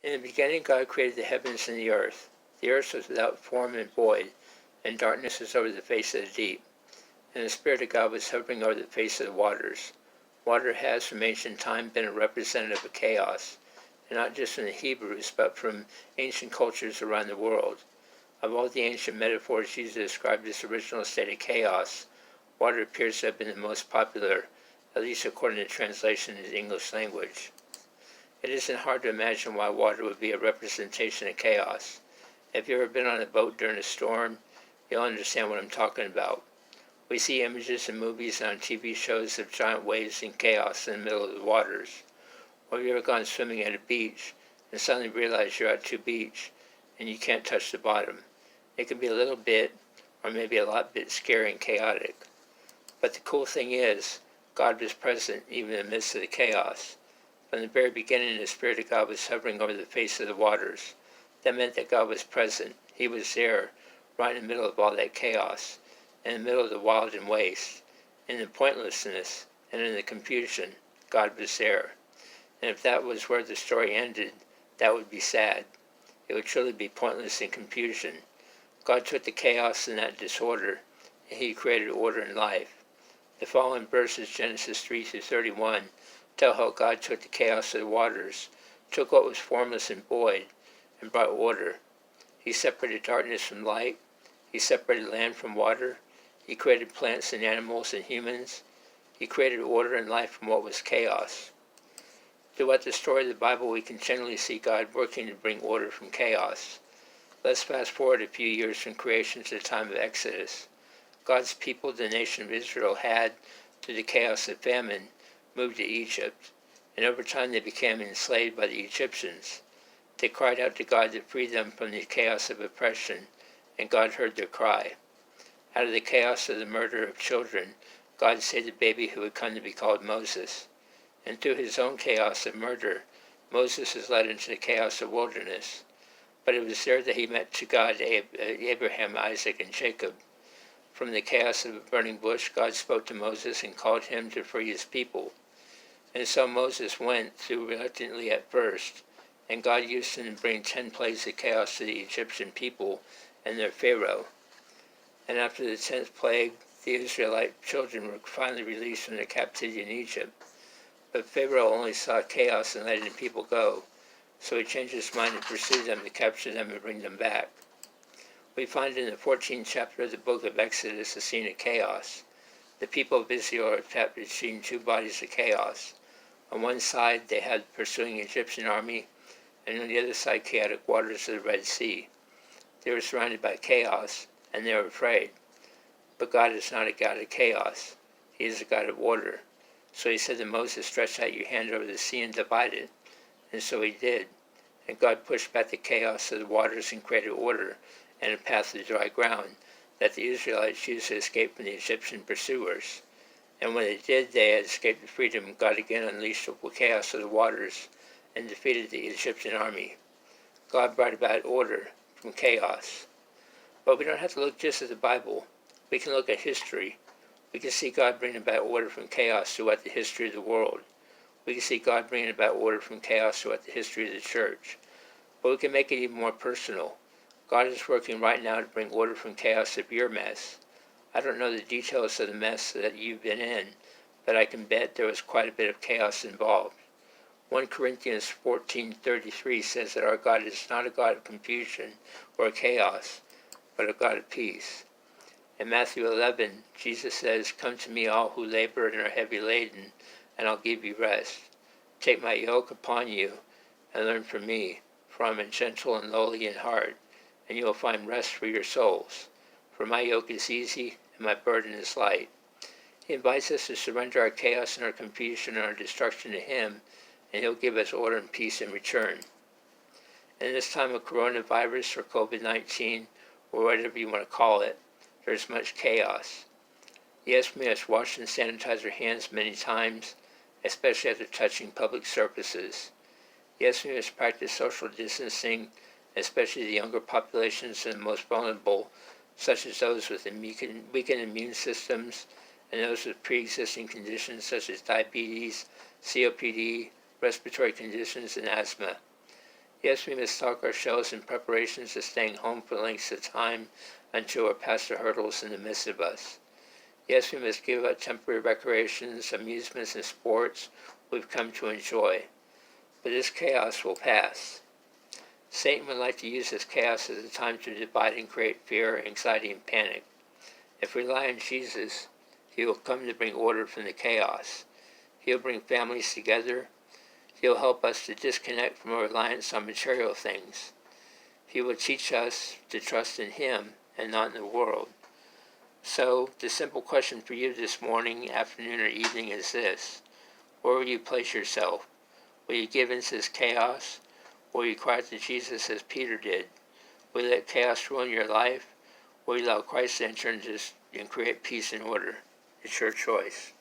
In the beginning God created the heavens and the earth. The earth was without form and void, and darkness was over the face of the deep. And the Spirit of God was hovering over the face of the waters. Water has from ancient time been a representative of chaos, and not just from the Hebrews, but from ancient cultures around the world. Of all the ancient metaphors used to describe this original state of chaos, water appears to have been the most popular, at least according to translation in the English language. It isn't hard to imagine why water would be a representation of chaos. If you've ever been on a boat during a storm, you'll understand what I'm talking about. We see images in movies and on TV shows of giant waves and chaos in the middle of the waters. Or have you ever gone swimming at a beach and suddenly realize you're at too beach and you can't touch the bottom? It can be a little bit, or maybe a lot bit scary and chaotic. But the cool thing is, God was present even in the midst of the chaos. From the very beginning, the Spirit of God was hovering over the face of the waters. That meant that God was present. He was there, right in the middle of all that chaos, in the middle of the wild and waste, in the pointlessness and in the confusion. God was there. And if that was where the story ended, that would be sad. It would truly be pointless and confusion. God took the chaos and that disorder, and He created order in life. The following verses, Genesis 3-31, tell how God took the chaos of the waters, took what was formless and void, and brought order. He separated darkness from light. He separated land from water. He created plants and animals and humans. He created order and life from what was chaos. Throughout the story of the Bible, we can generally see God working to bring order from chaos. Let's fast forward a few years from creation to the time of Exodus. God's people, the nation of Israel, had, through the chaos of famine, moved to Egypt, and over time they became enslaved by the Egyptians. They cried out to God to free them from the chaos of oppression, and God heard their cry. Out of the chaos of the murder of children, God saved a baby who would come to be called Moses. And through his own chaos of murder, Moses was led into the chaos of wilderness. But it was there that he met to God Abraham, Isaac, and Jacob. From the chaos of a burning bush, God spoke to Moses and called him to free his people. And so Moses went, though reluctantly at first, and God used him to bring 10 plagues of chaos to the Egyptian people and their Pharaoh. And after the 10th plague, the Israelite children were finally released from their captivity in Egypt. But Pharaoh only saw chaos and letting the people go, so he changed his mind and pursued them to capture them and bring them back. We find in the 14th chapter of the book of Exodus a scene of chaos. The people of Israel are trapped between two bodies of chaos. On one side, they had the pursuing Egyptian army, and on the other side, chaotic waters of the Red Sea. They were surrounded by chaos, and they were afraid. But God is not a God of chaos. He is a God of order. So he said to Moses, stretch out your hand over the sea and divide it. And so he did. And God pushed back the chaos of the waters and created order and a path to dry ground, that the Israelites used to escape from the Egyptian pursuers. And when they did, they had escaped to freedom. God again unleashed the chaos of the waters and defeated the Egyptian army. God brought about order from chaos. But we don't have to look just at the Bible. We can look at history. We can see God bringing about order from chaos throughout the history of the world. We can see God bringing about order from chaos throughout the history of the church. But we can make it even more personal. God is working right now to bring order from chaos of your mess. I don't know the details of the mess that you've been in, but I can bet there was quite a bit of chaos involved. 1 Corinthians 14:33 says that our God is not a God of confusion or chaos, but a God of peace. In Matthew 11, Jesus says, come to me all who labor and are heavy laden, and I'll give you rest. Take my yoke upon you and learn from me, for I am gentle and lowly in heart, and you will find rest for your souls. For my yoke is easy and my burden is light. He invites us to surrender our chaos and our confusion and our destruction to him, and he'll give us order and peace in return. In this time of coronavirus or COVID-19, or whatever you want to call it, there's much chaos. Yes, we must wash and sanitize our hands many times, especially after touching public surfaces. Yes, we must practice social distancing, especially the younger populations and the most vulnerable, such as those with weakened immune systems and those with pre-existing conditions such as diabetes, COPD, respiratory conditions, and asthma. Yes, we must talk ourselves in preparations to staying home for lengths of time until we're past the hurdles in the midst of us. Yes, we must give up temporary recreations, amusements, and sports we've come to enjoy. But this chaos will pass. Satan would like to use this chaos as a time to divide and create fear, anxiety, and panic. If we rely on Jesus, he will come to bring order from the chaos. He'll bring families together. He'll help us to disconnect from our reliance on material things. He will teach us to trust in him and not in the world. So, the simple question for you this morning, afternoon, or evening is this: where will you place yourself? Will you give in to this chaos? Or will you cry out to Jesus as Peter did? Will you let chaos ruin your life? Or will you allow Christ to enter into this and create peace and order? It's your choice.